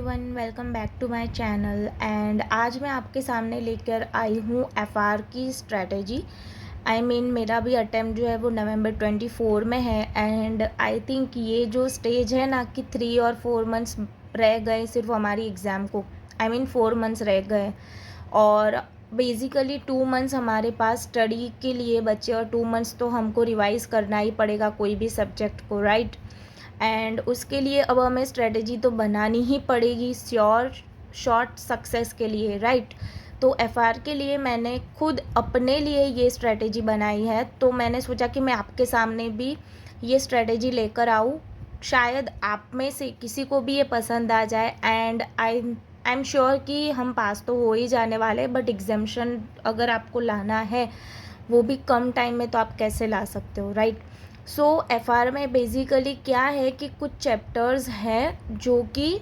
Everyone, welcome back to my channel. And आज मैं आपके सामने लेकर आई हूँ एफआर की स्ट्रेटजी। मेरा भी अटेम्प्ट जो है वो नवंबर 24 में है। एंड आई थिंक ये जो स्टेज है ना कि 3 और 4 मंथ्स रह गए सिर्फ हमारी एग्ज़ाम को। 4 मंथ्स रह गए और बेसिकली 2 मंथ्स हमारे पास स्टडी के लिए बचे और 2 मंथ्स तो हमको रिवाइज़ करना ही पड़ेगा कोई भी सब्जेक्ट को, राइट। एंड उसके लिए अब हमें स्ट्रेटजी तो बनानी ही पड़ेगी श्योर शॉर्ट सक्सेस के लिए, राइट। तो एफआर के लिए मैंने खुद अपने लिए ये स्ट्रेटजी बनाई है, तो मैंने सोचा कि मैं आपके सामने भी ये स्ट्रेटजी लेकर आऊँ। शायद आप में से किसी को भी ये पसंद आ जाए। एंड आई एम श्योर कि हम पास तो हो ही जाने वाले, बट एग्जामिशन अगर आपको लाना है वो भी कम टाइम में, तो आप कैसे ला सकते हो, राइट। सो एफआर में बेसिकली क्या है कि कुछ चैप्टर्स हैं जो कि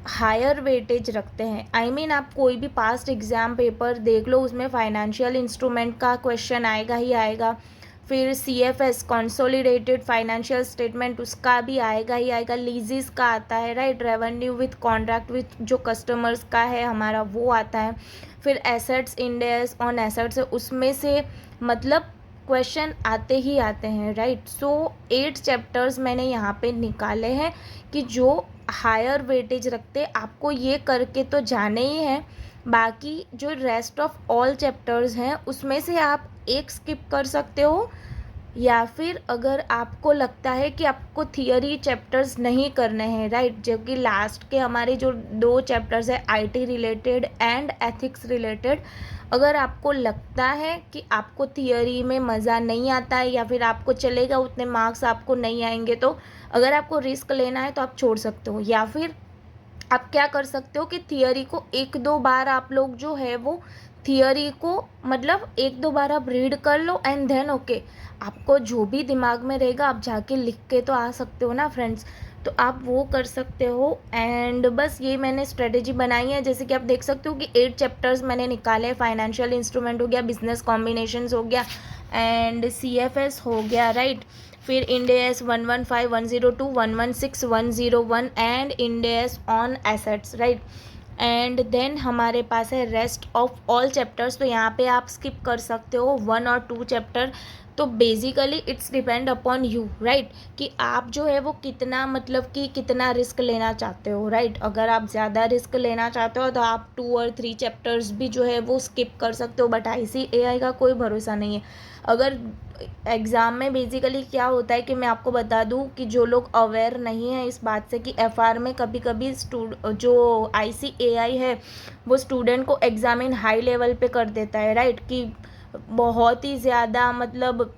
हायर वेटेज रखते हैं। आप कोई भी पास्ट एग्ज़ाम पेपर देख लो, उसमें फाइनेंशियल इंस्ट्रूमेंट का क्वेश्चन आएगा ही आएगा। फिर CFS कंसोलिडेटेड फाइनेंशियल स्टेटमेंट, उसका भी आएगा ही आएगा। लीजेस का आता है, right. Revenue with contract with जो कस्टमर्स का है हमारा, वो आता है। फिर एसेट्स इंडेक्स ऑन एसेट्स, उसमें से मतलब क्वेश्चन आते ही आते हैं, राइट। सो 8 चैप्टर्स मैंने यहाँ पे निकाले हैं कि जो हायर वेटेज रखते, आपको ये करके तो जाने ही हैं। बाकी जो रेस्ट ऑफ ऑल चैप्टर्स हैं उसमें से आप एक स्किप कर सकते हो, या फिर अगर आपको लगता है कि आपको थियरी चैप्टर्स नहीं करने हैं, राइट। जो कि लास्ट के हमारे जो 2 चैप्टर्स है IT related and ethics related, अगर आपको लगता है कि आपको थियरी में मज़ा नहीं आता है या फिर आपको चलेगा उतने मार्क्स आपको नहीं आएंगे, तो अगर आपको रिस्क लेना है तो आप छोड़ सकते हो। या फिर आप क्या कर सकते हो कि थियरी को 1-2 बार आप लोग जो है वो थियरी को मतलब 1-2 बार आप रीड कर लो एंड देन ओके, आपको जो भी दिमाग में रहेगा आप जाके लिख के तो आ सकते हो ना फ्रेंड्स, तो आप वो कर सकते हो। एंड बस ये मैंने स्ट्रेटेजी बनाई है। जैसे कि आप देख सकते हो कि 8 चैप्टर्स मैंने निकाले। फाइनेंशियल इंस्ट्रूमेंट हो गया, बिजनेस कॉम्बिनेशंस हो गया, एंड CFS हो गया, राइट। फिर Ind AS 115, 102, 116, 101 and Ind AS on assets, right. And then हमारे पास है रेस्ट ऑफ ऑल चैप्टर्स, तो यहाँ पे आप स्किप कर सकते हो 1 और 2 चैप्टर। तो basically it's depend upon you, right, कि आप जो है वो कितना मतलब कि कितना रिस्क लेना चाहते हो, राइट। अगर आप ज़्यादा रिस्क लेना चाहते हो तो आप 2 और 3 चैप्टर्स भी जो है वो स्किप कर सकते हो, बट ICAI का कोई भरोसा नहीं है। अगर एग्ज़ाम में बेसिकली क्या होता है कि मैं आपको बता दूं कि जो लोग अवेयर नहीं है इस बात से कि एफआर में कभी कभी जो ICAI है वो स्टूडेंट को एग्जामिन हाई लेवल पे कर देता है, राइट। कि बहुत ही ज़्यादा मतलब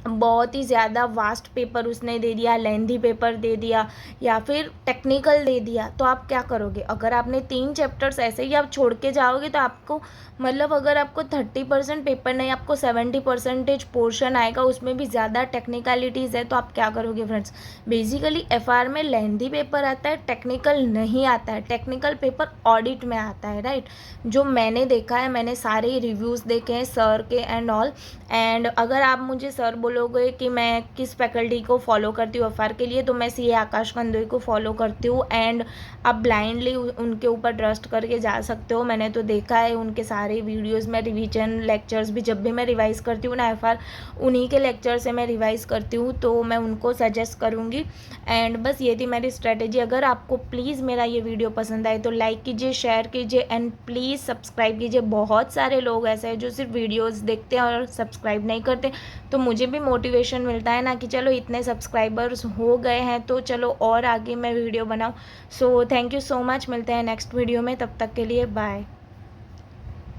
बहुत ही ज़्यादा वास्ट पेपर उसने दे दिया, लेंथी पेपर दे दिया, या फिर टेक्निकल दे दिया, तो आप क्या करोगे। अगर आपने 3 चैप्टर्स ऐसे ही आप छोड़ के जाओगे तो आपको मतलब अगर आपको 30% पेपर नहीं, आपको 70% पोर्शन आएगा, उसमें भी ज़्यादा टेक्निकलिटीज़ है, तो आप क्या करोगे फ्रेंड्स। बेसिकली एफआर में लेंथी पेपर आता है, टेक्निकल नहीं आता है। टेक्निकल पेपर ऑडिट में आता है, राइट। जो मैंने देखा है, मैंने सारे रिव्यूज़ देखे हैं सर के एंड ऑल। एंड अगर आप मुझे सर बोलोगे कि मैं किस फैकल्टी को फॉलो करती हूँ एफआर के लिए, तो मैं CA आकाश कंदोई को फॉलो करती हूँ। एंड आप ब्लाइंडली उनके ऊपर ट्रस्ट करके जा सकते हो। मैंने तो देखा है उनके सारे वीडियोस में, रिवीजन लेक्चर्स भी जब भी मैं रिवाइज़ करती हूँ ना एफआर, उन्हीं के लेक्चर से मैं रिवाइज़ करती हूँ, तो मैं उनको सजेस्ट करूँगी। एंड बस ये थी मेरी स्ट्रेटेजी। अगर आपको प्लीज़ मेरा ये वीडियो पसंद आए तो लाइक कीजिए, शेयर कीजिए एंड प्लीज़ सब्सक्राइब कीजिए। बहुत सारे लोग ऐसे हैं जो सिर्फ वीडियोज़ देखते हैं और सब्सक्राइब नहीं करते, तो मुझे भी मोटिवेशन मिलता है ना कि चलो इतने सब्सक्राइबर्स हो गए हैं तो चलो और आगे मैं वीडियो बनाऊँ। So thank you so much. मिलते हैं नेक्स्ट वीडियो में, तब तक के लिए बाय।